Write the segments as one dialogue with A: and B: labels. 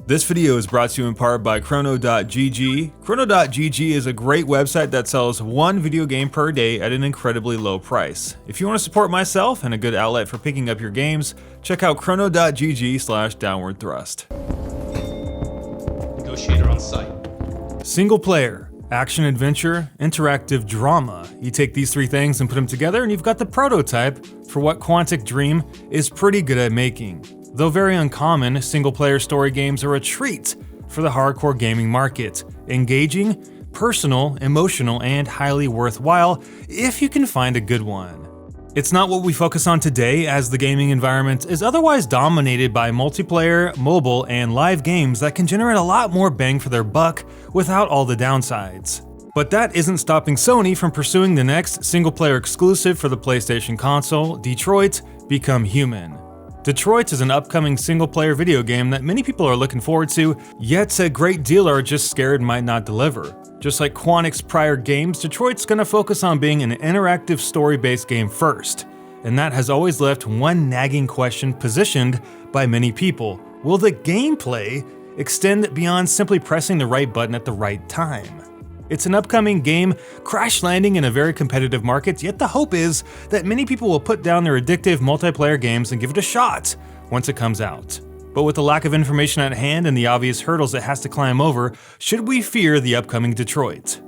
A: This video is brought to you in part by Chrono.gg. Chrono.gg is a great website that sells one video game per day at an incredibly low price. If you want to support myself and a good outlet for picking up your games, check out chrono.gg/downwardthrust.
B: Negotiator on site.
A: Single player, action adventure, interactive drama. You take these three things and put them together and you've got the prototype for what Quantic Dream is pretty good at making. Though very uncommon, single-player story games are a treat for the hardcore gaming market. Engaging, personal, emotional, and highly worthwhile if you can find a good one. It's not what we focus on today, as the gaming environment is otherwise dominated by multiplayer, mobile, and live games that can generate a lot more bang for their buck without all the downsides. But that isn't stopping Sony from pursuing the next single-player exclusive for the PlayStation console, Detroit: Become Human. Detroit is an upcoming single-player video game that many people are looking forward to, yet a great deal are just scared might not deliver. Just like Quantic's prior games, Detroit's gonna focus on being an interactive story-based game first, and that has always left one nagging question positioned by many people. Will the gameplay extend beyond simply pressing the right button at the right time? It's an upcoming game crash landing in a very competitive market, yet the hope is that many people will put down their addictive multiplayer games and give it a shot once it comes out. But with the lack of information at hand and the obvious hurdles it has to climb over, should we fear the upcoming Detroit?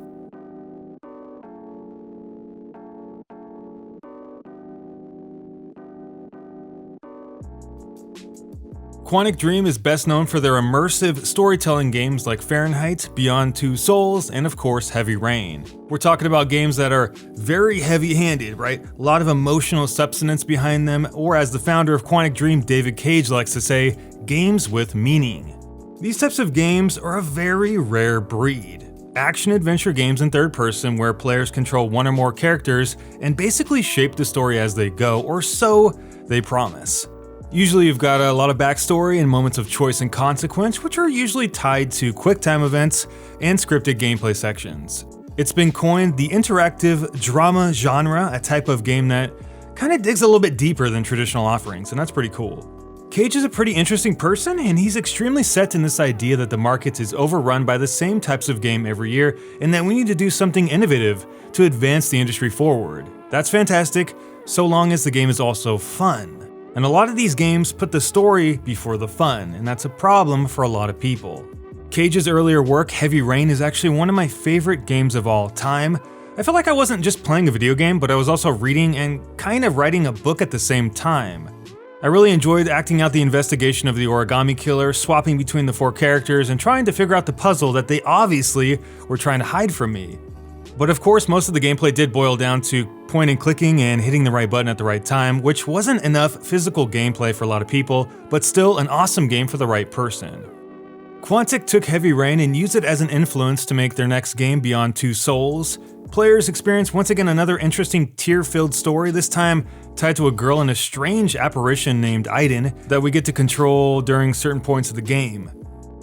A: Quantic Dream is best known for their immersive storytelling games like Fahrenheit, Beyond Two Souls, and of course Heavy Rain. We're talking about games that are very heavy-handed, right? A lot of emotional substance behind them, or as the founder of Quantic Dream, David Cage, likes to say, games with meaning. These types of games are a very rare breed. Action-adventure games in third person where players control one or more characters and basically shape the story as they go, or so they promise. Usually you've got a lot of backstory and moments of choice and consequence, which are usually tied to quick-time events and scripted gameplay sections. It's been coined the interactive drama genre, a type of game that kind of digs a little bit deeper than traditional offerings, and that's pretty cool. Cage is a pretty interesting person, and he's extremely set in this idea that the market is overrun by the same types of game every year, and that we need to do something innovative to advance the industry forward. That's fantastic, so long as the game is also fun. And a lot of these games put the story before the fun, and that's a problem for a lot of people. Cage's earlier work, Heavy Rain, is actually one of my favorite games of all time. I felt like I wasn't just playing a video game, but I was also reading and kind of writing a book at the same time. I really enjoyed acting out the investigation of the origami killer, swapping between the four characters, and trying to figure out the puzzle that they obviously were trying to hide from me. But of course, most of the gameplay did boil down to point and clicking and hitting the right button at the right time, which wasn't enough physical gameplay for a lot of people, but still an awesome game for the right person. Quantic took Heavy Rain and used it as an influence to make their next game, Beyond Two Souls. Players experience once again another interesting tear-filled story, this time tied to a girl and a strange apparition named Aiden that we get to control during certain points of the game.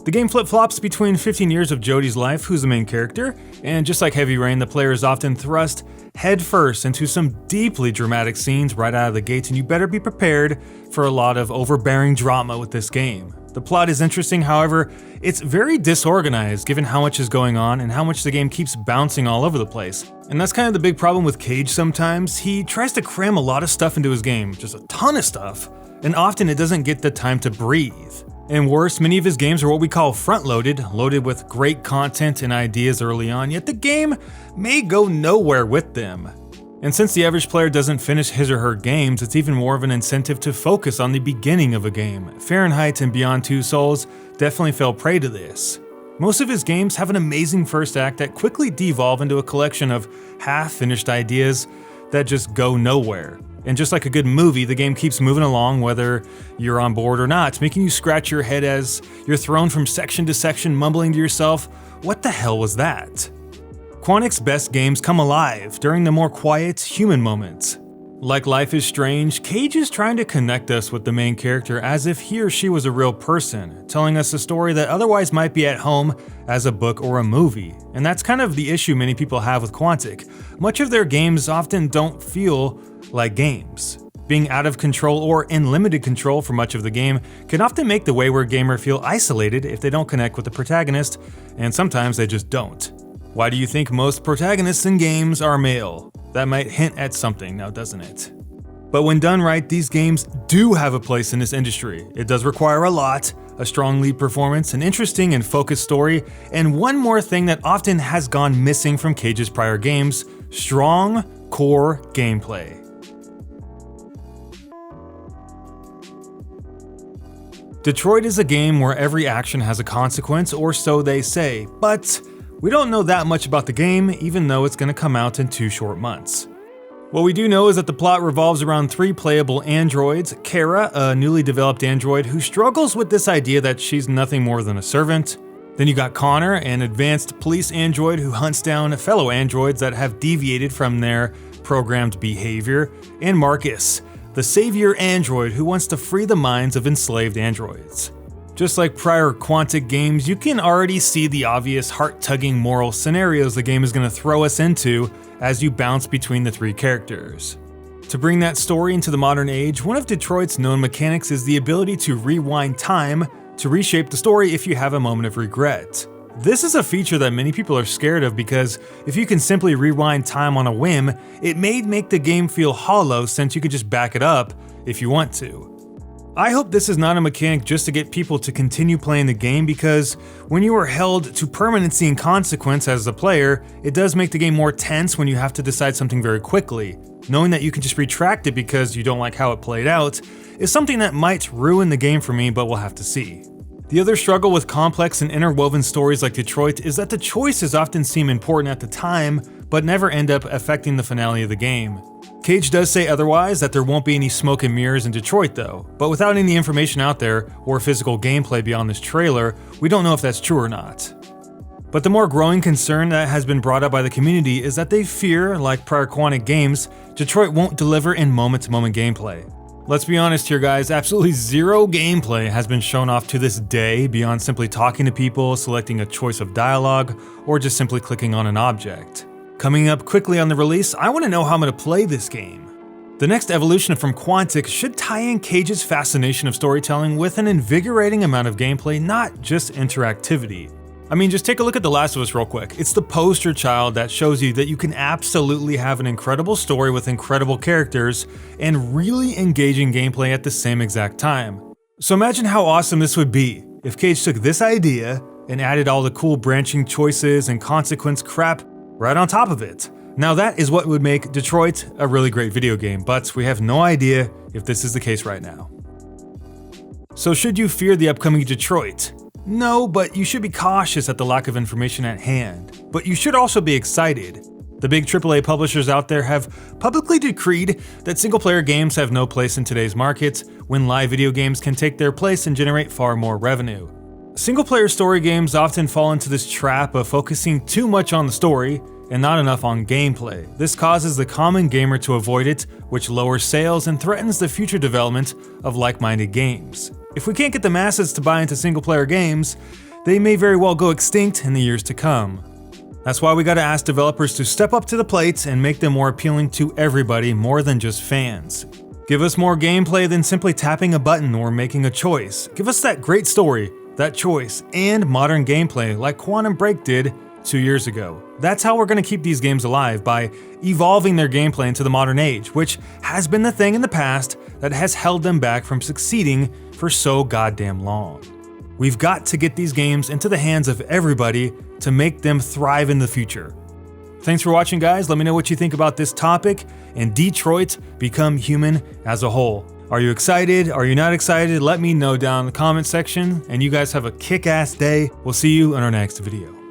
A: The game flip-flops between 15 years of Jodie's life, who's the main character, and just like Heavy Rain, the player is often thrust headfirst into some deeply dramatic scenes right out of the gates, and you better be prepared for a lot of overbearing drama with this game. The plot is interesting, however, it's very disorganized given how much is going on and how much the game keeps bouncing all over the place. And that's kind of the big problem with Cage sometimes. He tries to cram a lot of stuff into his game, just a ton of stuff, and often it doesn't get the time to breathe. And worse, many of his games are what we call front-loaded, loaded with great content and ideas early on, yet the game may go nowhere with them. And since the average player doesn't finish his or her games, it's even more of an incentive to focus on the beginning of a game. Fahrenheit and Beyond Two Souls definitely fell prey to this. Most of his games have an amazing first act that quickly devolve into a collection of half-finished ideas that just go nowhere. And just like a good movie, the game keeps moving along whether you're on board or not, making you scratch your head as you're thrown from section to section, mumbling to yourself, what the hell was that? Quantic's best games come alive during the more quiet, human moments. Like Life is Strange, Cage is trying to connect us with the main character as if he or she was a real person, telling us a story that otherwise might be at home as a book or a movie. And that's kind of the issue many people have with Quantic. Much of their games often don't feel like games. Being out of control or in limited control for much of the game can often make the wayward gamer feel isolated if they don't connect with the protagonist, and sometimes they just don't. Why do you think most protagonists in games are male? That might hint at something now, doesn't it? But when done right, these games do have a place in this industry. It does require a lot: a strong lead performance, an interesting and focused story, and one more thing that often has gone missing from Cage's prior games: strong core gameplay. Detroit is a game where every action has a consequence, or so they say, but we don't know that much about the game, even though it's going to come out in 2 short months. What we do know is that the plot revolves around 3 playable androids: Kara, a newly developed android who struggles with this idea that she's nothing more than a servant. Then you got Connor, an advanced police android who hunts down fellow androids that have deviated from their programmed behavior, and Marcus, the savior android who wants to free the minds of enslaved androids. Just like prior Quantic games, you can already see the obvious heart-tugging moral scenarios the game is going to throw us into as you bounce between the 3 characters. To bring that story into the modern age, one of Detroit's known mechanics is the ability to rewind time to reshape the story if you have a moment of regret. This is a feature that many people are scared of because if you can simply rewind time on a whim, it may make the game feel hollow since you could just back it up if you want to. I hope this is not a mechanic just to get people to continue playing the game, because when you are held to permanency and consequence as a player, it does make the game more tense when you have to decide something very quickly. Knowing that you can just retract it because you don't like how it played out is something that might ruin the game for me, but we'll have to see. The other struggle with complex and interwoven stories like Detroit is that the choices often seem important at the time, but never end up affecting the finale of the game. Cage does say otherwise, that there won't be any smoke and mirrors in Detroit though, but without any information out there or physical gameplay beyond this trailer, we don't know if that's true or not. But the more growing concern that has been brought up by the community is that they fear, like prior Quantic games, Detroit won't deliver in moment-to-moment gameplay. Let's be honest here guys, absolutely zero gameplay has been shown off to this day beyond simply talking to people, selecting a choice of dialogue, or just simply clicking on an object. Coming up quickly on the release, I want to know how I'm going to play this game. The next evolution from Quantic should tie in Cage's fascination of storytelling with an invigorating amount of gameplay, not just interactivity. I mean, just take a look at The Last of Us real quick. It's the poster child that shows you that you can absolutely have an incredible story with incredible characters and really engaging gameplay at the same exact time. So imagine how awesome this would be if Cage took this idea and added all the cool branching choices and consequence crap right on top of it. Now that is what would make Detroit a really great video game, but we have no idea if this is the case right now. So should you fear the upcoming Detroit? No, but you should be cautious at the lack of information at hand. But you should also be excited. The big AAA publishers out there have publicly decreed that single-player games have no place in today's market, when live video games can take their place and generate far more revenue. Single-player story games often fall into this trap of focusing too much on the story and not enough on gameplay. This causes the common gamer to avoid it, which lowers sales and threatens the future development of like-minded games. If we can't get the masses to buy into single-player games, they may very well go extinct in the years to come. That's why we gotta ask developers to step up to the plate and make them more appealing to everybody more than just fans. Give us more gameplay than simply tapping a button or making a choice. Give us that great story, that choice, and modern gameplay like Quantum Break did 2 years ago. That's how we're gonna keep these games alive, by evolving their gameplay into the modern age, which has been the thing in the past that has held them back from succeeding for so goddamn long. We've got to get these games into the hands of everybody to make them thrive in the future. Thanks for watching guys, let me know what you think about this topic and Detroit Become Human as a whole. Are you excited? Are you not excited? Let me know down in the comment section, and you guys have a kick-ass day. We'll see you in our next video.